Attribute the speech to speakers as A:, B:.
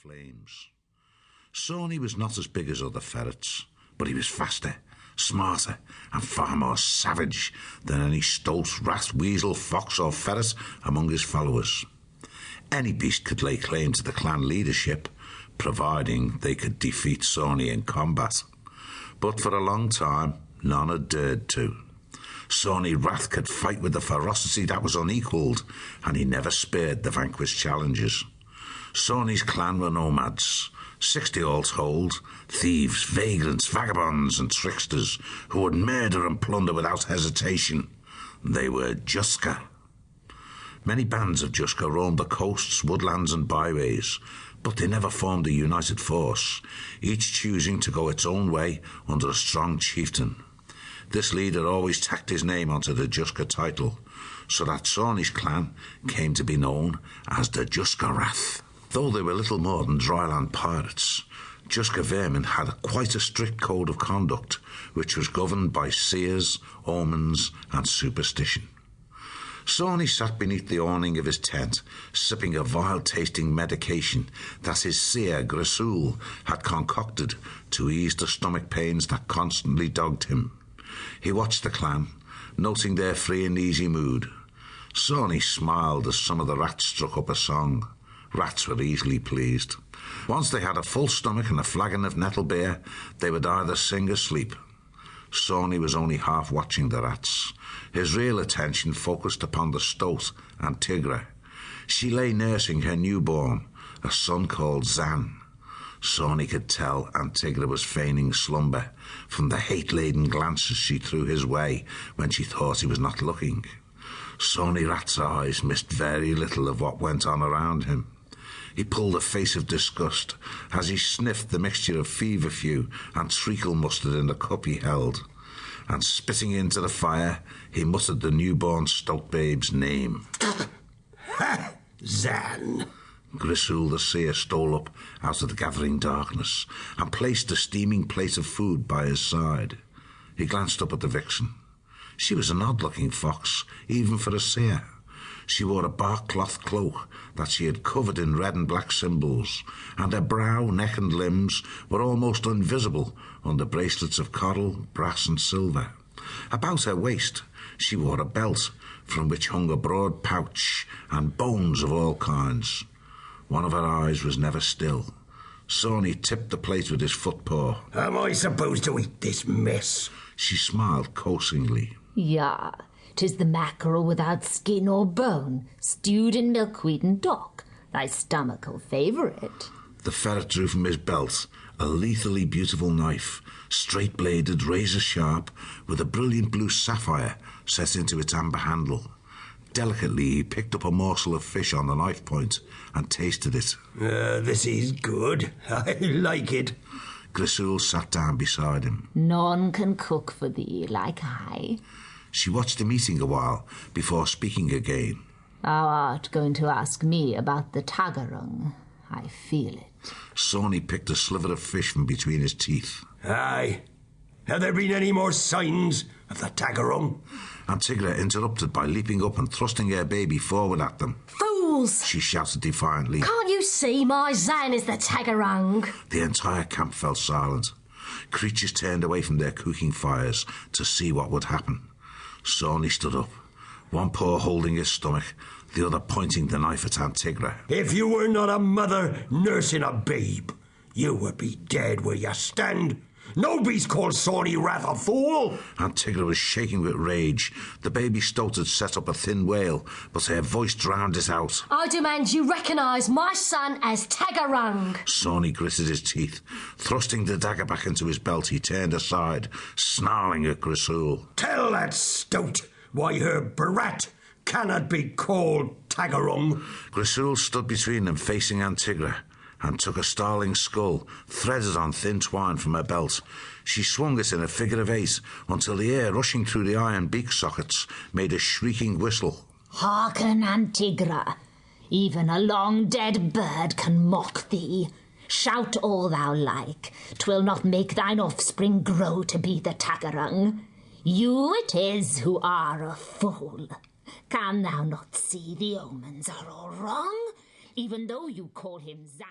A: flames. Sawney was not as big as other ferrets, but he was faster, smarter, and far more savage than any stoat, rat, weasel, fox or ferret among his followers. Any beast could lay claim to the clan leadership, providing they could defeat Sawney in combat. But for a long time, none had dared to. Sawney Rath could fight with a ferocity that was unequalled, and he never spared the vanquished challengers. Sawney's clan were nomads, 60 all told, thieves, vagrants, vagabonds and tricksters who would murder and plunder without hesitation. They were Juska. Many bands of Juska roamed the coasts, woodlands and byways, but they never formed a united force, each choosing to go its own way under a strong chieftain. This leader always tacked his name onto the Juska title, so that Sawney's clan came to be known as the Juska Rath. Though they were little more than dryland pirates, Juska vermin had quite a strict code of conduct, which was governed by seers, omens and superstition. Sawney sat beneath the awning of his tent, sipping a vile-tasting medication that his seer, Grissoul, had concocted to ease the stomach pains that constantly dogged him. He watched the clan, noting their free and easy mood. Sawney smiled as some of the rats struck up a song. Rats were easily pleased. Once they had a full stomach and a flagon of nettle beer, they would either sing or sleep. Sawney was only half watching the rats. His real attention focused upon the stoat, Antigra. She lay nursing her newborn, a son called Zan. Sawney could tell Antigra was feigning slumber from the hate-laden glances she threw his way when she thought he was not looking. Sawney Rath's eyes missed very little of what went on around him. He pulled a face of disgust as he sniffed the mixture of feverfew and treacle mustard in the cup he held, and spitting into the fire, he muttered the newborn stoat babe's name.
B: Ha! Zan!
A: Grissoul the seer stole up out of the gathering darkness and placed a steaming plate of food by his side. He glanced up at the vixen. She was an odd-looking fox, even for a seer. She wore a bark cloth cloak that she had covered in red and black symbols, and her brow, neck and limbs were almost invisible under bracelets of coral, brass and silver. About her waist she wore a belt from which hung a broad pouch and bones of all kinds. One of her eyes was never still. Sawney tipped the plate with his footpaw.
B: Am I supposed to eat this mess?
A: She smiled coaxingly.
C: Yeah, 'tis the mackerel without skin or bone, stewed in milkweed and dock, thy stomach'll favourite.
A: The ferret drew from his belt a lethally beautiful knife, straight-bladed, razor-sharp, with a brilliant blue sapphire set into its amber handle. Delicately he picked up a morsel of fish on the knife point and tasted it.
B: This is good. I like it.
A: Grissoul sat down beside him.
C: None can cook for thee like I.
A: She watched him eating a while before speaking again.
C: Thou art going to ask me about the Taggerung. I feel it.
A: Sawney picked a sliver of fish from between his teeth.
B: Aye. Have there been any more signs of the Taggerung?
A: Antigra interrupted by leaping up and thrusting her baby forward at them.
D: Fools!
A: She shouted defiantly.
D: Can't you see my Zan is the Taggerung?
A: The entire camp fell silent. Creatures turned away from their cooking fires to see what would happen. Sawney stood up, one paw holding his stomach, the other pointing the knife at Antigra.
B: If you were not a mother nursing a babe, you would be dead where you stand. Nobody's called Sawney Rath a fool.
A: Antigra was shaking with rage. The baby stoat had set up a thin wail, but her voice drowned it out.
D: I demand you recognise my son as Taggerung.
A: Sawney gritted his teeth. Thrusting the dagger back into his belt, he turned aside, snarling at Grissoul.
B: Tell that stoat why her brat cannot be called Taggerung.
A: Grissoul stood between them, facing Antigra, and took a starling skull, threaded on thin twine from her belt. She swung it in a figure of 8 until the air rushing through the iron beak sockets made a shrieking whistle.
C: Hearken, Antigra. Even a long-dead bird can mock thee. Shout all thou like. 'Twill not make thine offspring grow to be the Taggerung. You it is who are a fool. Can thou not see the omens are all wrong? Even though you call him Zan.